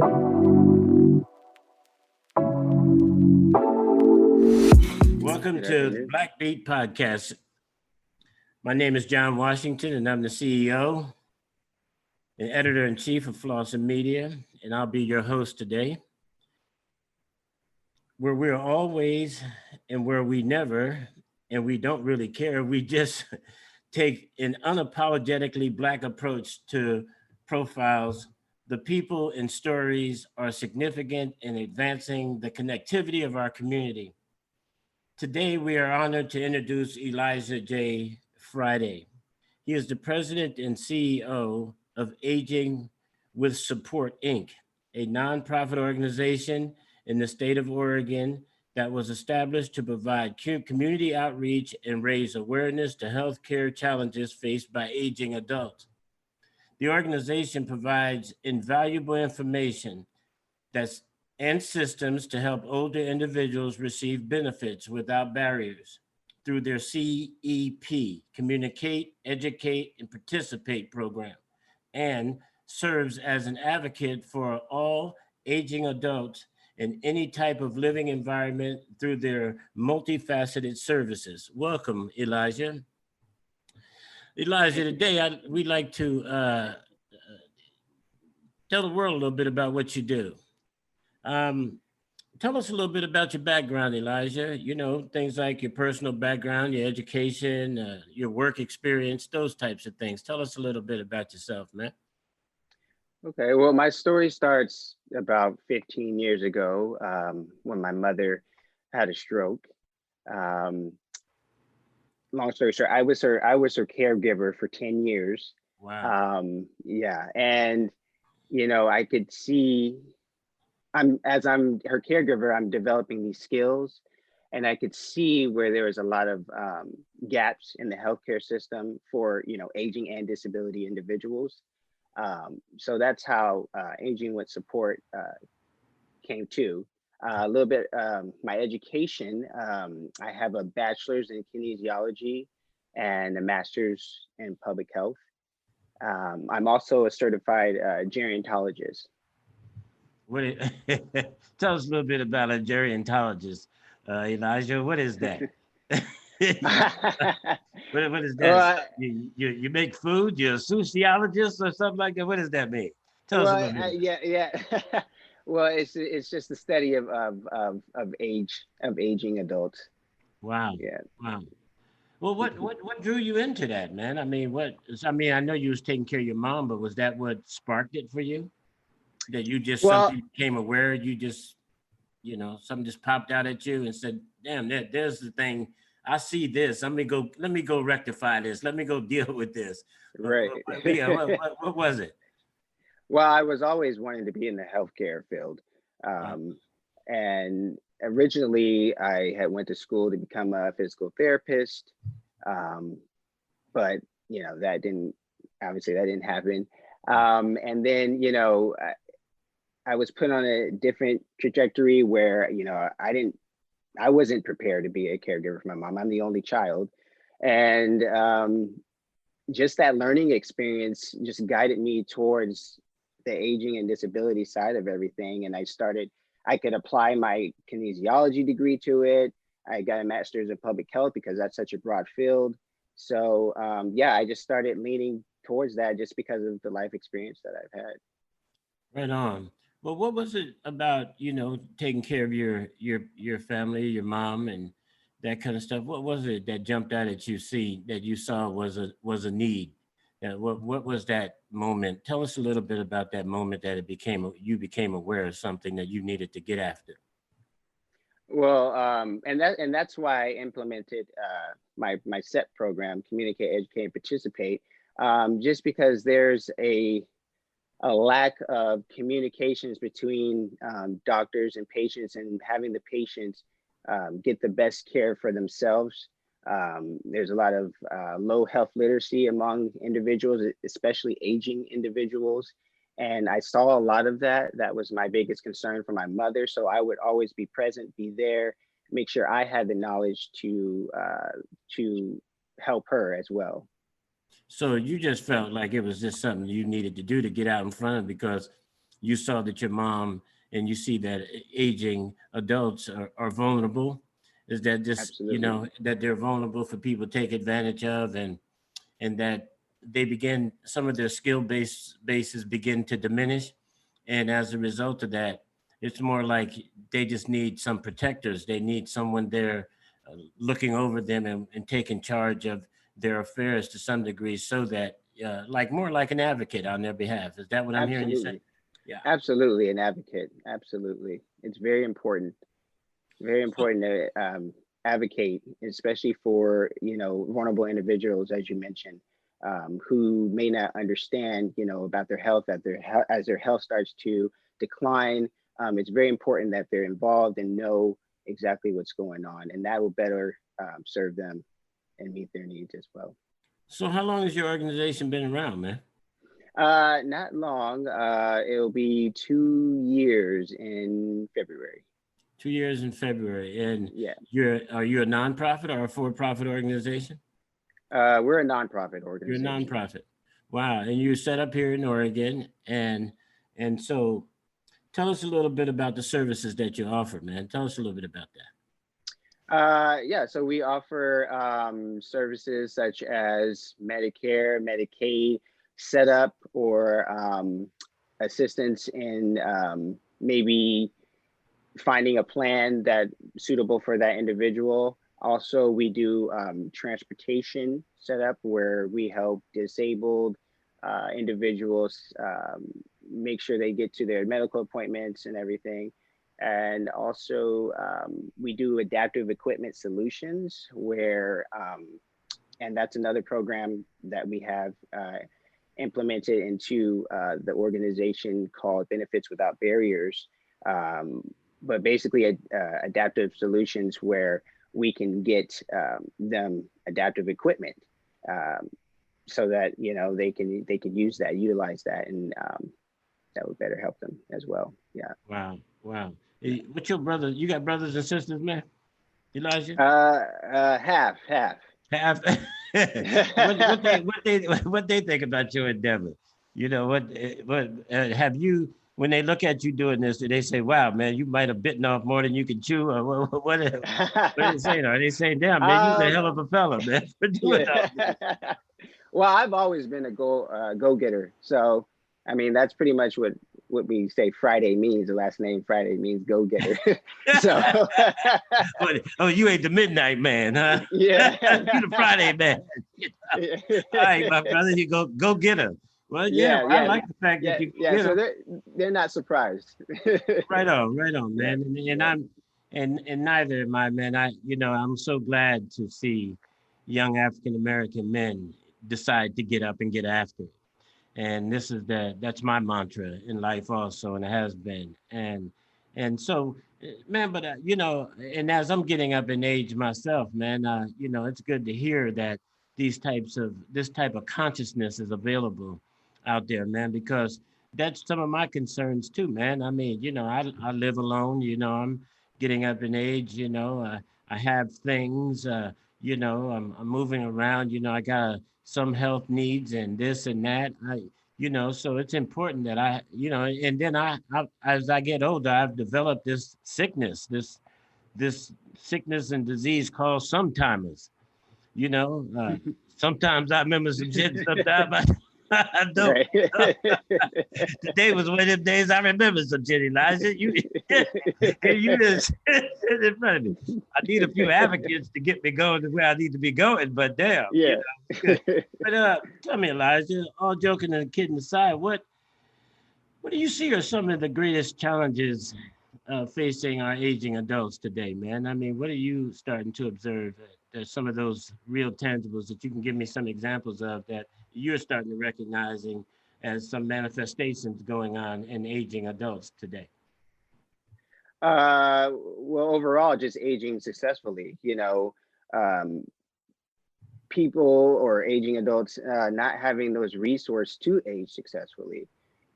Welcome to the Black Beat Podcast. My name is John Washington, and I'm the CEO and editor-in-chief of Flossin Media, and I'll be your host today. Where we're always and where we never, and we don't really care, we just take an unapologetically Black approach to profiles. The people and stories are significant in advancing the connectivity of our community. Today, we are honored to introduce Elijah J. Friday. He is the president and CEO of Aging with Support, Inc., a nonprofit organization in the state of Oregon that was established to provide community outreach and raise awareness to healthcare challenges faced by aging adults. The organization provides invaluable information and systems to help older individuals receive benefits without barriers through their CEP, Communicate, Educate, and Participate program, and serves as an advocate for all aging adults in any type of living environment through their multifaceted services. Welcome, Elijah. Elijah, today we'd like to tell the world a little bit about what you do. Tell us a little bit about your background, Elijah. You know, things like your personal background, your education, your work experience, those types of things. Tell us a little bit about yourself, man. Okay, well, my story starts about 15 years ago when my mother had a stroke. Long story short, I was her caregiver for 10 years. Wow. Yeah, and you know, I could see as I'm her caregiver, I'm developing these skills, and I could see where there was a lot of gaps in the healthcare system for, you know, aging and disability individuals. So that's how Aging with Support came to. A little bit, my education, I have a bachelor's in kinesiology and a master's in public health. I'm also a certified gerontologist. Tell us a little bit about a gerontologist, Elijah. What is that? What is that? Well, You make food? You're a sociologist or something like that? What does that mean? Tell us a little bit. Yeah. Well, it's just the study of aging adults. Wow. Yeah. Wow. Well, what drew you into that, man? I mean, I know you was taking care of your mom, but was that what sparked it for you? That you just Well, something became aware, you just, you know, something just popped out at you and said, damn, there's the thing. I see this. Let me go rectify this. Let me go deal with this. right. What was it? Well, I was always wanting to be in the healthcare field. And originally I had went to school to become a physical therapist. But you know, that didn't happen. And then, you know, I was put on a different trajectory where, you know, I wasn't prepared to be a caregiver for my mom. I'm the only child. And just that learning experience just guided me towards the aging and disability side of everything. And I could apply my kinesiology degree to it. I got a master's in public health because that's such a broad field. So yeah, I just started leaning towards that just because of the life experience that I've had. Right on. Well, what was it about, you know, taking care of your family, your mom, and that kind of stuff? What was it that jumped out at you saw was a need? What was that moment? Tell us a little bit about that moment that you became aware of something that you needed to get after. Well, and that's why I implemented my SEP program, Communicate, Educate, and Participate, just because there's a lack of communications between doctors and patients, and having the patients get the best care for themselves. There's a lot of low health literacy among individuals, especially aging individuals. And I saw a lot of that. That was my biggest concern for my mother. So I would always be present, be there, make sure I had the knowledge to help her as well. So you just felt like it was just something you needed to do to get out in front of, because you saw that your mom and you see that aging adults are vulnerable? Is that just, Absolutely. that they're vulnerable for people to take advantage of, and that they begin, some of their bases begin to diminish, and as a result of that, it's more like they just need some protectors. They need someone there looking over them and taking charge of their affairs to some degree, so that like more like an advocate on their behalf. Is that what I'm hearing you say? Absolutely. Yeah. Absolutely, an advocate. Absolutely. It's very So, important to advocate, especially for, vulnerable individuals, as you mentioned, who may not understand, about their health, as their health starts to decline. It's very important that they're involved and know exactly what's going on, and that will better serve them and meet their needs as well. so how long has your organization been around, man? Not long. It'll be 2 years in February. 2 years in February. And Yeah. are you a nonprofit or a for-profit organization? We're a nonprofit You're a organization. nonprofit. Wow. And you set up here in Oregon. And so tell us a little bit about the services that you offer, man. Tell us a little bit about that. Yeah, so we offer services such as Medicare, Medicaid setup, or assistance in maybe finding a plan that suitable for that individual. Also, we do transportation setup where we help disabled individuals make sure they get to their medical appointments and everything. And also, we do adaptive equipment solutions where, and that's another program that we have implemented into the organization called Benefits Without Barriers. But basically, adaptive solutions where we can get them adaptive equipment, so that they can utilize that, and that would better help them as well. Yeah. Wow. Wow. What's your brother? You got brothers and sisters, man? Elijah? Half. Have what they think about your endeavor? What have you, when they look at you doing this, do they say, "Wow, man, you might have bitten off more than you could chew"? Or what are they saying? Are they saying, "Damn, man, you're a hell of um, a fella, man, for doing all this"? yeah. Well, I've always been a go getter. So, I mean, that's pretty much what we say Friday means. The last name Friday means go getter. So, Oh, you ain't the midnight man, huh? yeah. You the Friday man. All right, my brother, you go get her. Well, yeah, Yeah, well, I yeah, like the fact that yeah, you go yeah. get So her. they're not surprised. Right on, Yeah, man. And yeah. I'm and neither am I, man. I'm so glad to see young African American men decide to get up and get after it. And that's my mantra in life also, and it has been. And so, man, but and as I'm getting up in age myself, man, it's good to hear that this type of consciousness is available out there, man, because that's some of my concerns too, man. I mean, I live alone. I'm getting up in age. I have things. I'm moving around. I got some health needs and this and that. So it's important that and then as I get older, I've developed this sickness and disease called sometimers. You know, uh, Sometimes I remember some shit, and sometimes I don't. Right. Today was one of them days I remember some shit, Elijah. You just sit in front of me. I need a few advocates to get me going to where I need to be going, but damn, Yeah. it's good. But tell me, Elijah, all joking and kidding aside, what do you see are some of the greatest challenges facing our aging adults today, man? I mean, what are you starting to observe? There's some of those real tangibles that you can give me some examples of that you're starting to recognizing as some manifestations going on in aging adults today. Well, overall, just aging successfully. Um, People or aging adults not having those resources to age successfully,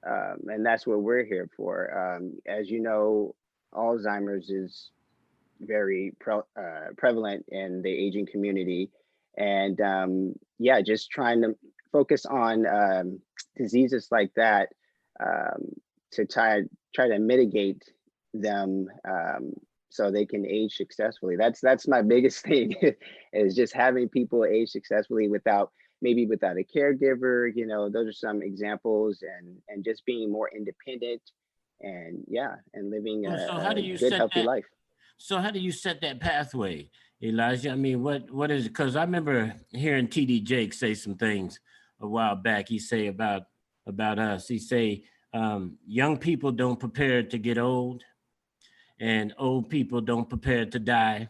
and that's what we're here for. As you know, Alzheimer's is very prevalent in the aging community, and yeah, just trying to focus on diseases like that, um, to try to mitigate them, so they can age successfully. That's my biggest thing is just having people age successfully without without a caregiver. You know, those are some examples, and just being more independent, and yeah, and living Well, so how a do you good, set healthy that? life. So how do you set that pathway, Elijah? I mean, what is it? Because I remember hearing TD Jake say some things a while back. He say about us. He say young people don't prepare to get old, and old people don't prepare to die.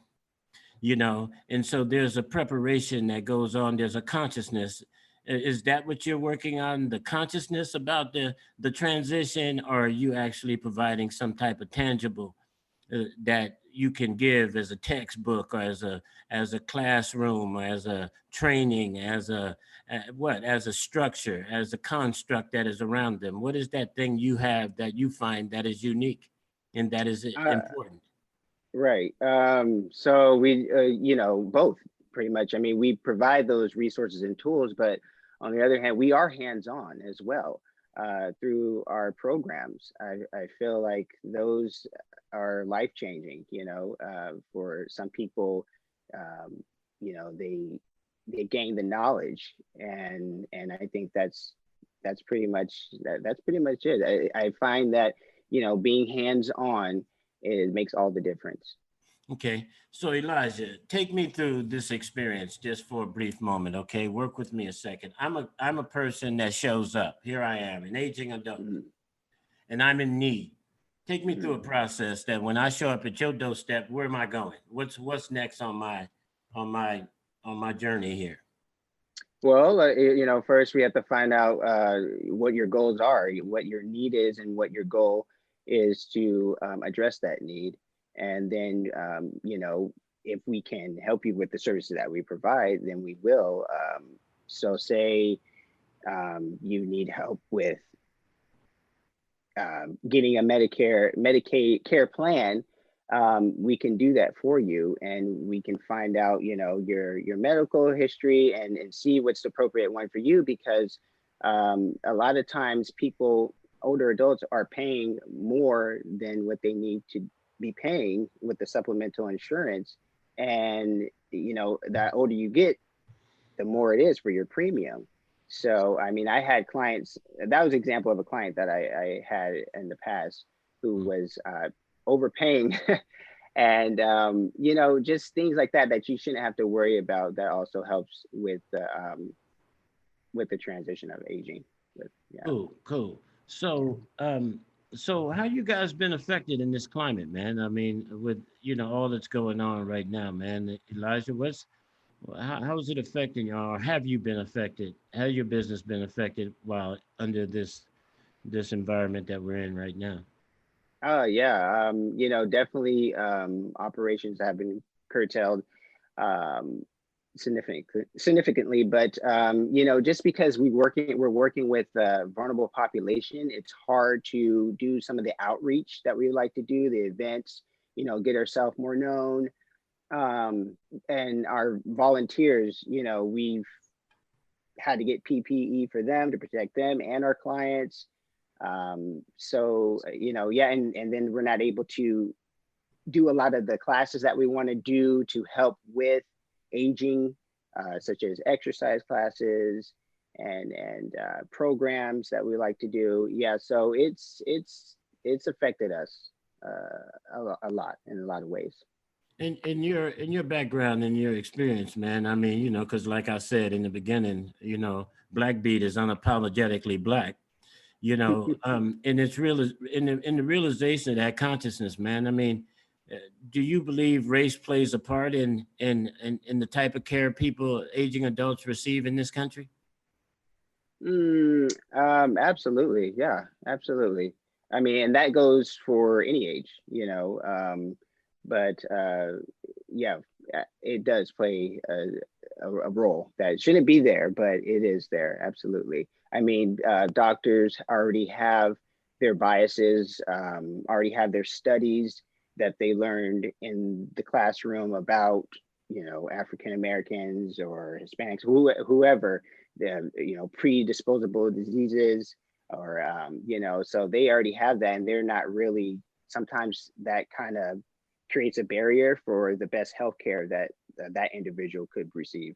You know, and so there's a preparation that goes on. There's a consciousness. Is that what you're working on? The consciousness about the transition, or are you actually providing some type of tangible that you can give as a textbook or as a classroom or as a training as as a structure, as a construct that is around them? What is that thing you have that you find that is unique and that is Uh, important? right. So we, both pretty much. I mean, we provide those resources and tools, but on the other hand, we are hands-on as well through our programs. I feel like those are life-changing. For some people, um, they gain the knowledge, and I think that's pretty much that's pretty much it. I find that being hands-on, it makes all the difference. Okay, so Elijah, take me through this experience just for a brief moment. Okay, work with me a second. I'm a person that shows up. Here I am, an aging adult, Mhm, and I'm in need. Take me through mhm. a process that when I show up at your doorstep, where am I going? What's next on my on my journey here? Well, first we have to find out what your goals are, what your need is, and what your goal is to address that need. And then, if we can help you with the services that we provide, then we will. So, say you need help with getting a Medicaid care plan, we can do that for you, and we can find out, your medical history, and see what's the appropriate one for you. Because a lot of times, older adults are paying more than what they need to be paying with the supplemental insurance, and the older you get, the more it is for your premium. So, I mean, I had clients, that was an example of a client that I had in the past who Mm. was overpaying. And, just things like that, that you shouldn't have to worry about. That also helps with the transition of aging. Yeah. Cool, cool. So how you guys been affected in this climate, man? I mean, with all that's going on right now, man. Elijah, how is it affecting y'all? Or have you been affected? Has your business been affected while under this environment that we're in right now? Oh, yeah. Definitely operations have been curtailed um, significantly. But just because we're working with a vulnerable population, it's hard to do some of the outreach that we like to do, the events, get ourselves more known. And our volunteers, we've had to get PPE for them to protect them and our clients. So, yeah, and then we're not able to do a lot of the classes that we want to do to help with aging, such as exercise classes and programs that we like to do. Yeah, so it's affected us a lot in a lot of ways. In your background and your experience, man. I mean, because like I said in the beginning, Black Beat is unapologetically black. And it's real in the realization of that consciousness, man. I mean, do you believe race plays a part in the type of care people, aging adults, receive in this country? Absolutely. Yeah, absolutely. I mean, and that goes for any age, but yeah, it does play a role that shouldn't be there, but it is there. Absolutely. I mean, doctors already have their biases, already have their studies that they learned in the classroom about, African Americans or Hispanics, whoever, the predisposable diseases, or so they already have that, and they're not really, sometimes that kind of creates a barrier for the best healthcare that that individual could receive.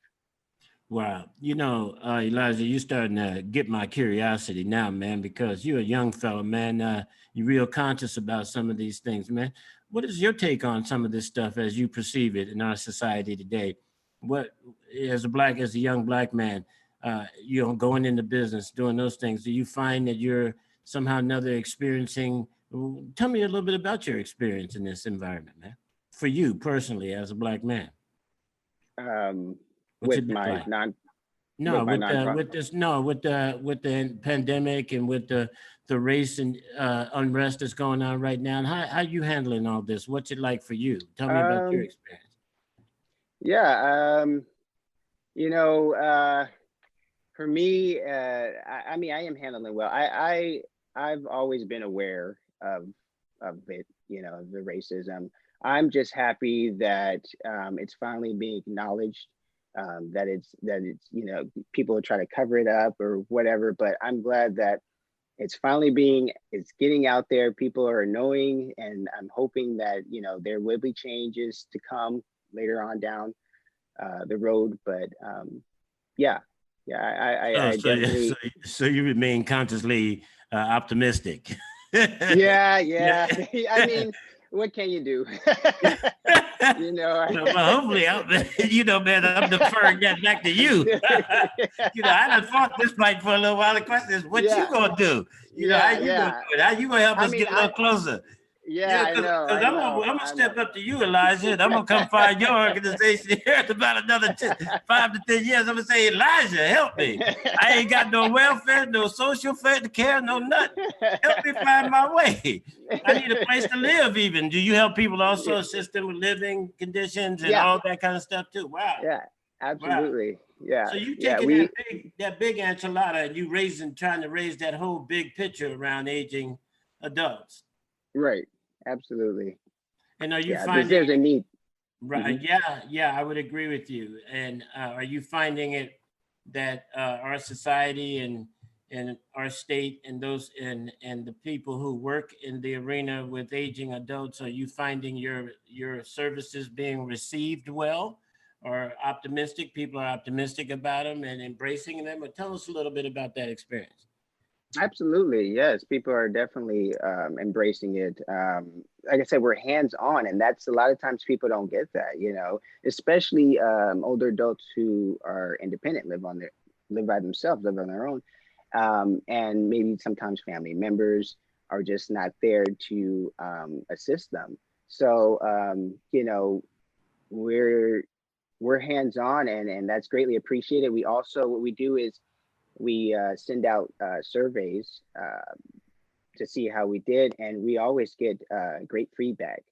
Wow. Elijah, you starting to get my curiosity now, man, because you're a young fella, man. You're real conscious about some of these things, man. What is your take on some of this stuff as you perceive it in our society today? What, as a young black man, going into business, doing those things, do you find that you're somehow or another experiencing? Tell me a little bit about your experience in this environment, man. For you personally, as a black man, what's With it been my like? non No, with my with the nonprofit. with this no with the pandemic and with the race and unrest that's going on right now. And how you handling all this? What's it like for you? Tell me about your Um, experience. yeah, you know, for me, I mean, I am handling well. I've always been aware of it, the racism. I'm just happy that it's finally being acknowledged. That it's people try to cover it up or whatever, but I'm glad that it's getting out there. People are knowing, and I'm hoping that there will be changes to come later on down the road. But yeah, yeah, So I so yeah, so, definitely, so you remain consciously optimistic. yeah, Yeah. yeah. I mean, what can you do? you know, Well, hopefully, man, I'm deferring that back to you. I done fought this fight for a little while. The question is, what you yeah, gonna do? How yeah, you gonna yeah. do it? How you gonna help I us mean, get a little closer? yeah, Yeah, I because know, I'm I know, gonna I know. step up to you, Elijah, and I'm gonna come find your organization here in about another 5 to 10 years. I'm gonna say, Elijah, help me. I ain't got no welfare, no social care, no nothing. Help me find my way. I need a place to live. Even, do you help people also assist them with living conditions and yeah, all that kind of stuff too? Wow, yeah, wow. absolutely. Yeah, So you yeah. taking We that big enchilada and you trying to raise that whole big picture around aging adults. right, absolutely. And are you Yeah, there's finding there's a need. right? Hmm. Yeah, I would agree with you. And are you finding it that our society and our state and and the people who work in the arena with aging adults, are you finding your services being received well, or optimistic? People are optimistic about them and embracing them. Or tell us a little bit about that experience. Absolutely, yes. People are definitely embracing it. Like I said, we're hands on, and that's a lot of times people don't get that. Especially older adults who are independent, live by themselves, live on their own, and maybe sometimes family members are just not there to assist them. So we're we're hands on, and that's greatly appreciated. We also, what we do is we send out surveys to see how we did, and we always get great feedback.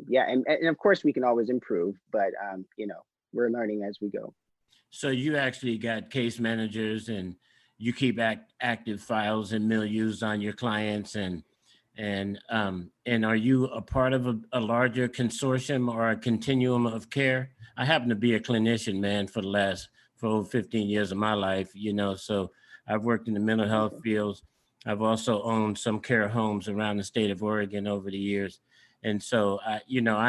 Yeah, and of course we can always improve, but we're learning as we go. So you actually got case managers and you keep active files and milieus on your clients and are you a part of a larger consortium or a continuum of care? I happen to be a clinician, man, for over 15 years of my life, so I've worked in the mental health Okay. fields. I've also owned some care homes around the state of Oregon over the years. And so I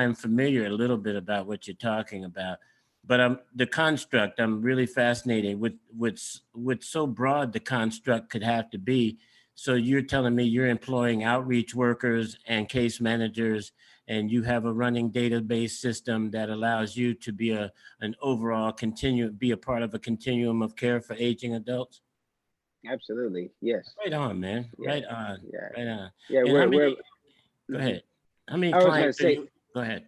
am familiar a little bit about what you're talking about. But the construct, I'm really fascinated with so broad the construct could have to be. So you're telling me you're employing outreach workers and case managers, and you have a running database system that allows you to be be a part of a continuum of care for aging adults? Absolutely, yes, Right on, man. yeah, Right on. yeah, Right on. yeah. And how We're many, go mhm. ahead. How many I was going to clients are say, you? Go ahead.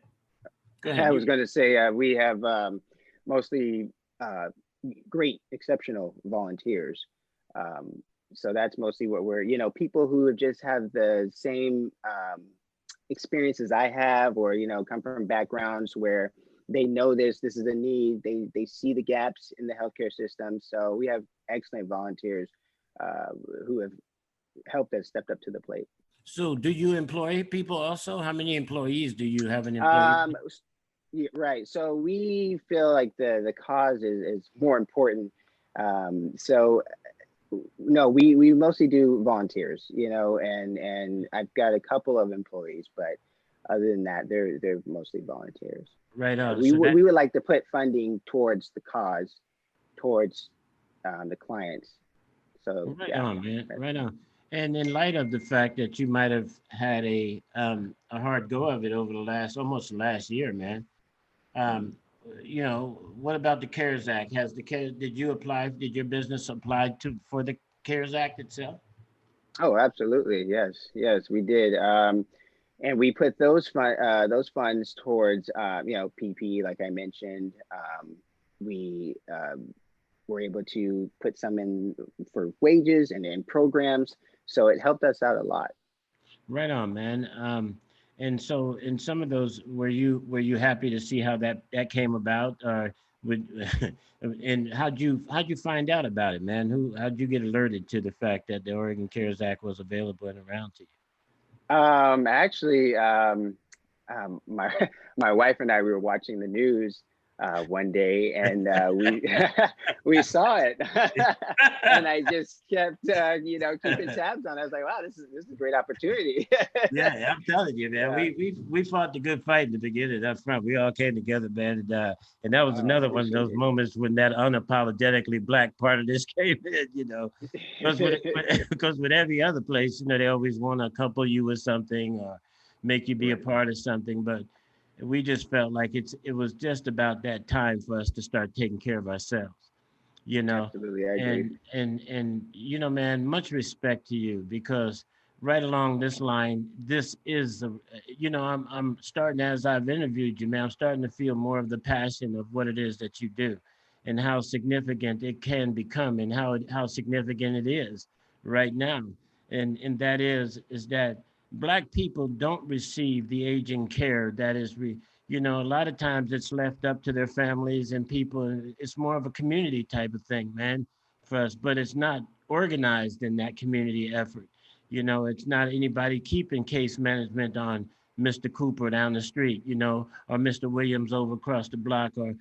Go I ahead. was going to say, we have mostly uh, great, exceptional volunteers. Um, so that's mostly what we're, people who just have the same experiences I have, or come from backgrounds where they know this is a need. They see the gaps in the healthcare system. So we have excellent volunteers uh, who have helped us stepped up to the plate. So do you employ people also? How many employees do you have an employee? Um, yeah, right. So we feel like the cause is more important. So No, we mostly do volunteers, and I've got a couple of employees, but other than that, they're mostly volunteers. Right Yeah, on. we So would that we would like to put funding towards the cause, towards the clients. So right yeah, on, man. that's, Right on. And in light of the fact that you might have had a hard go of it over the almost the last year, man. mhm. Um, what about the CARES Act? Did your business apply for the CARES Act itself? Oh, absolutely, yes, we did. And we put those funds towards PP, like I mentioned. We were able to put some in for wages and in programs, so it helped us out a lot. Right on, man. And so in some of those, were you happy to see how that came about? Would and how'd you find out about it, man? How'd you get alerted to the fact that the Oregon CARES Act was available and around to you? Actually, my my wife and I, we were watching the news one day, and we we saw it, and I just kept keeping tabs on it. I was like, wow, this is a great opportunity. Yeah, I'm telling you, man. Yeah. We fought the good fight in the beginning up front. We all came together, man, and that was Oh, another one of those appreciate moments when that unapologetically black part of this came in. Because it. because with every other place, they always want to couple you with something or make you be a Right. part of something. But we just felt like it was just about that time for us to start taking care of ourselves, you know. Absolutely, I agree. And man, much respect to you because right along this line, this is I'm starting as I've interviewed you, man. I'm starting to feel more of the passion of what it is that you do, and how significant it can become, and how significant it is right now, and that is that black people don't receive the aging care that is a lot of times it's left up to their families and people. It's more of a community type of thing, man, for us, but it's not organized in that community effort. It's not anybody keeping case management on Mr. Cooper down the street, or Mr. Williams over across the block, or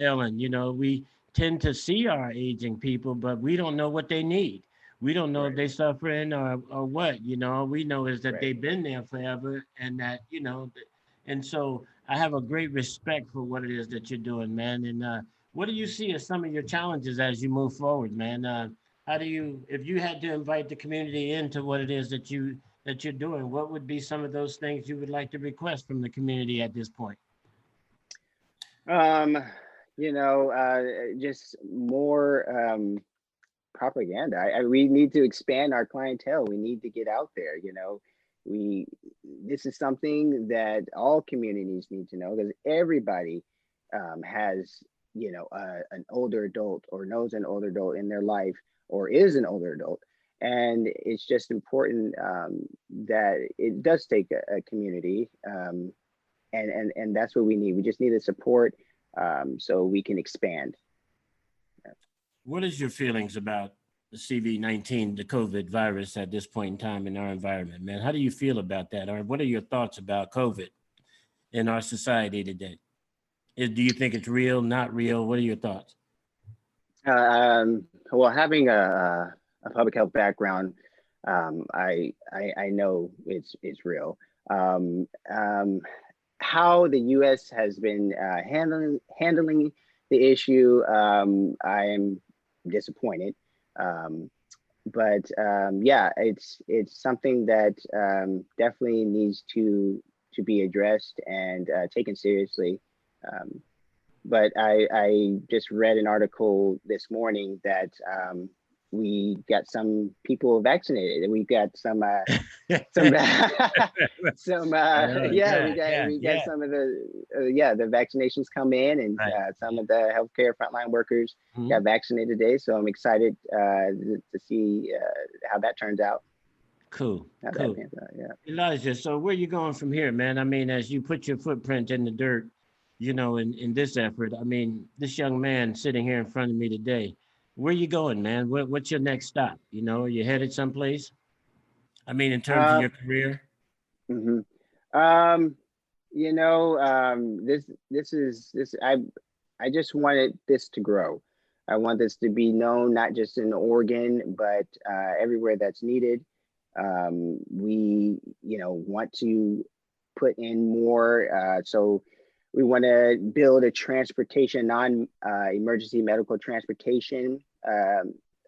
Ellen. We tend to see our aging people, but we don't know what they need. We don't know if Right, they suffering or what. All we know is that right. they've been there forever, and that and so I have a great respect for what it is that you're doing, man. And what do you see as some of your challenges as you move forward, man? How do you, if you had to invite the community into what it is that you're doing, what would be some of those things you would like to request from the community at this point? Um, just more propaganda. We need to expand our clientele. We need to get out there. We This is something that all communities need to know because everybody has an older adult or knows an older adult in their life or is an older adult, and it's just important that it does take a community, and that's what we need. We just need the support so we can expand. What is your feelings about the CV-19, the COVID virus at this point in time in our environment, man? How do you feel about that? Or what are your thoughts about COVID in our society today? Do you think it's real, not real? What are your thoughts? Well, having a public health background, I know it's real. Um, um, how the U.S. has been handling the issue, I am disappointed. Um, but yeah, it's something that definitely needs to be addressed and taken seriously. Um, but I just read an article this morning that we got some people vaccinated. We got some yeah, Yeah, yeah, we got yeah. some of the vaccinations come in, and Right. some of the healthcare frontline workers Mhm. got vaccinated today. So I'm excited to see how that turns out, Cool, how that cool. pans out. Yeah. Elijah, so where you going from here, man? I mean, as you put your footprint in the dirt, in this effort, I mean, this young man sitting here in front of me today, where you going, man? What's your next stop? You headed someplace? I mean, in terms of Uh, your career? mhm. Um, this is this I just wanted this to grow. I want this to be known not just in Oregon, but everywhere that's needed. We, want to put in more. So we want to build a transportation, non-emergency medical transportation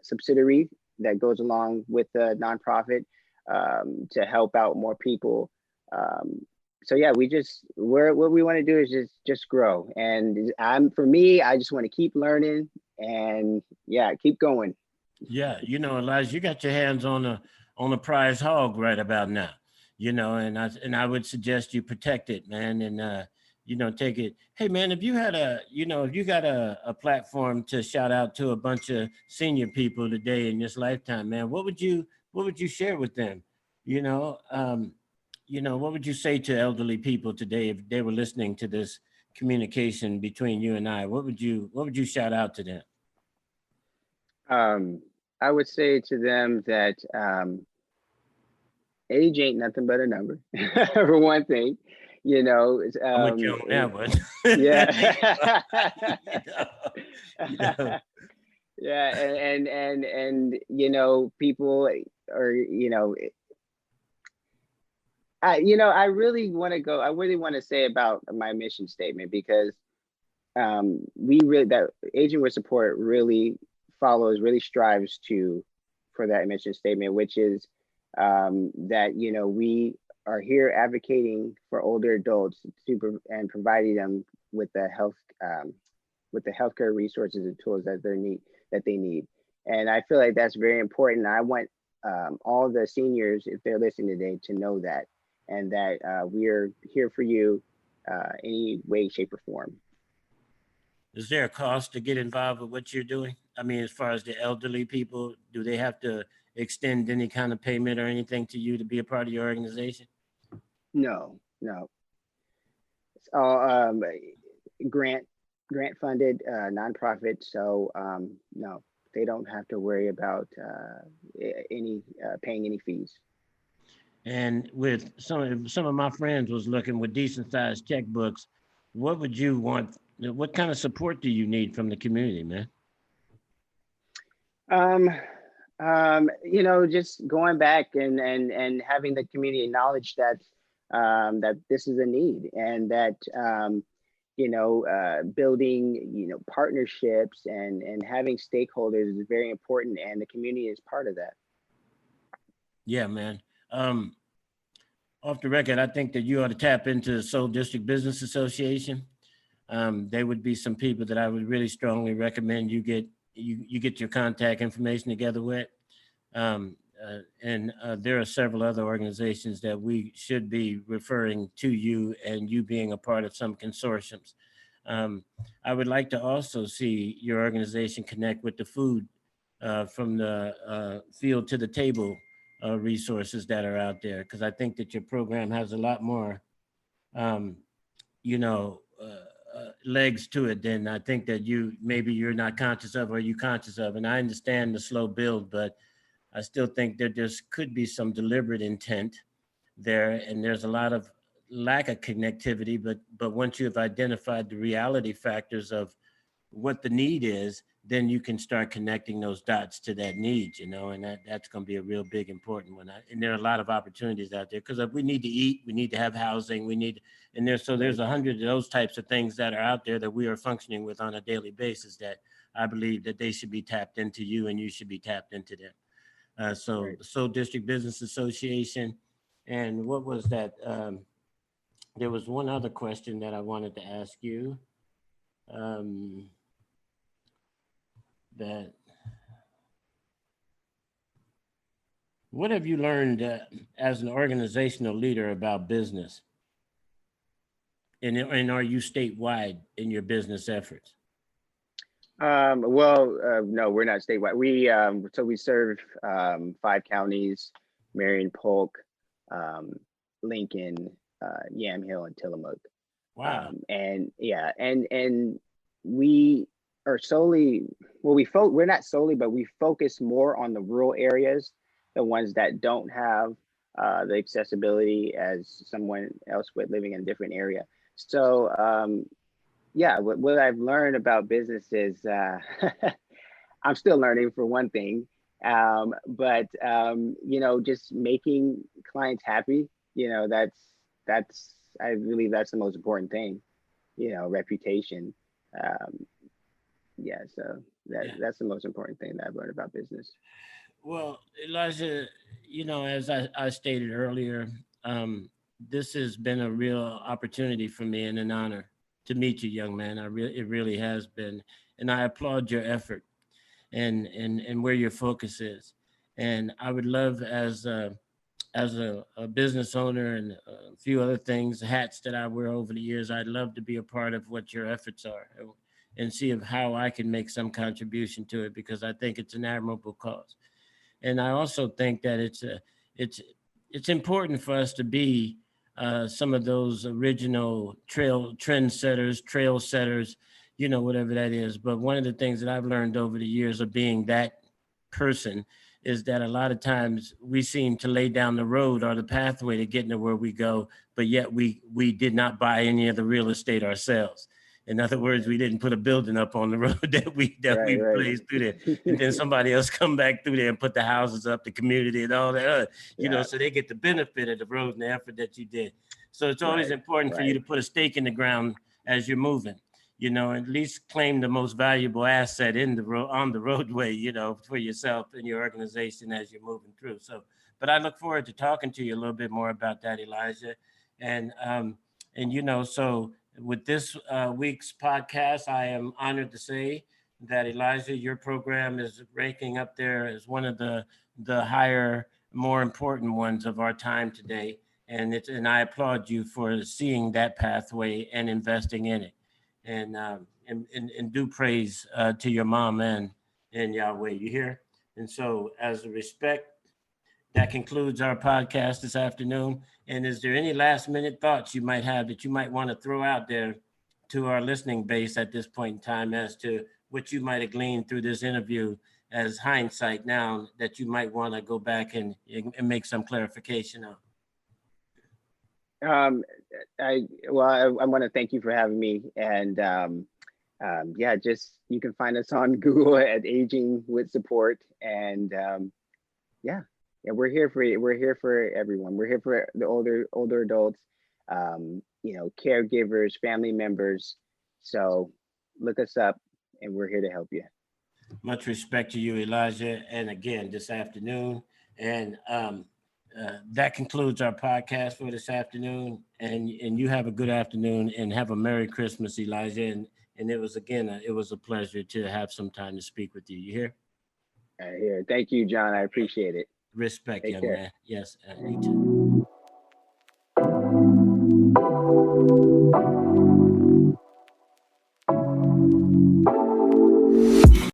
subsidiary that goes along with the nonprofit to help out more people. So yeah, what we want to do is just grow. And for me, I just want to keep learning and yeah, keep going. Yeah, Elijah, you got your hands on a prize hog right about now. And I would suggest you protect it, man, and take it. Hey, man, if you had if you got a platform to shout out to a bunch of senior people today in this lifetime, man, what would you share with them? You know, what would you say to elderly people today if they were listening to this communication between you and I? What would you shout out to them? Um, I would say to them that age ain't nothing but a number, for one thing. You know, I'm with you on that one. yeah. you know, you know, Yeah, and people are, I really want to go. I really want to say about my mission statement because we really that Aging with Support really strives for that mission statement, which is that we are here advocating for older adults and providing them with the with the healthcare resources and tools that they need. And I feel like that's very important. I want all the seniors, if they're listening today, to know that, and that we're here for you any way, shape, or form. is there a cost to get involved with what you're doing? I mean, as far as the elderly people, do they have to extend any kind of payment or anything to you to be a part of your organization? No, no. It's all grant grant funded nonprofit. So no, they don't have to worry about any paying any fees. And with some of my friends was looking with decent sized checkbooks, what would you want? What kind of support do you need from the community, man? Um, just going back and having the community acknowledge that that this is a need, and that building partnerships and having stakeholders is very important, and the community is part of that. Yeah, man. Um, Off the record, I think that you ought to tap into the Seoul District Business Association. They would be some people that I would really strongly recommend you get your contact information together with. And there are several other organizations that we should be referring to you, and you being a part of some consortiums. Um, I would like to also see your organization connect with the food from the field to the table resources that are out there, because I think that your program has a lot more, um, legs to it than I think that you're not conscious of, or you conscious of. And I understand the slow build, but I still think there just could be some deliberate intent there, and there's a lot of lack of connectivity. But once you have identified the reality factors of what the need is, then you can start connecting those dots to that need, and that's going to be a real big important one. And there are a lot of opportunities out there because we need to eat, we need to have housing, and there's 100 of those types of things that are out there that we are functioning with on a daily basis that I believe that they should be tapped into you, and you should be tapped into them. So Right. the Seoul District Business Association, and what was that? There was one other question that I wanted to ask you. Um, that What have you learned as an organizational leader about business, and are you statewide in your business efforts? No, we're not statewide. We serve 5 counties: Marion, Polk, um, Lincoln, Yamhill, and Tillamook. Wow. And yeah, and we are solely we're not solely, but we focus more on the rural areas, the ones that don't have the accessibility as someone else would living in a different area. So yeah, what I've learned about business is I'm still learning for one thing. But you know, just making clients happy, you know, that's I believe that's the most important thing, you know, reputation. Um, yeah, so Yeah. that's the most important thing that I've learned about business. Well, Elijah, as I stated earlier, this has been a real opportunity for me and an honor to meet you, young man. It really has been, and I applaud your effort and where your focus is. And I would love, as a business owner and a few other things, hats that I wear over the years, I'd love to be a part of what your efforts are and see of how I can make some contribution to it, because I think it's an admirable cause. And I also think that it's it's important for us to be some of those original trail setters, whatever that is. But one of the things that I've learned over the years of being that person is that a lot of times we seem to lay down the road or the pathway to getting to where we go, but yet we did not buy any of the real estate ourselves. In other words, we didn't put a building up on the road that we Right, blazed through there, and then right. somebody else come back through there and put the houses up, the community, and all that, Yeah, so they get the benefit of the road and the effort that you did. So it's always right, important for you right. to put a stake in the ground as you're moving. At least claim the most valuable asset in the road on the roadway, for yourself and your organization as you're moving through. So, but I look forward to talking to you a little bit more about that, Elijah, and so with this week's podcast, I am honored to say that, Elijah, your program is ranking up there as one of the higher, more important ones of our time today, and I applaud you for seeing that pathway and investing in it, and do praise to your mom and Yahweh. You hear? And so, as a respect, that concludes our podcast this afternoon. And is there any last minute thoughts you might have that you might want to throw out there to our listening base at this point in time as to what you might have gleaned through this interview as hindsight now that you might want to go back and make some clarification on? Um, I want to thank you for having me, and yeah, just you can find us on Google at Aging with Support, and yeah, yeah, we're here for you. We're here for everyone. We're here for the older adults, you know, caregivers, family members. So look us up, and we're here to help you. Much respect to you, Elijah. And again, this afternoon. And that concludes our podcast for this afternoon. And you have a good afternoon and have a Merry Christmas, Elijah. And it was, again, it was a pleasure to have some time to speak with you. You hear? Here, thank you, John. I appreciate it. Respect, Take young care. man. Yes, you too.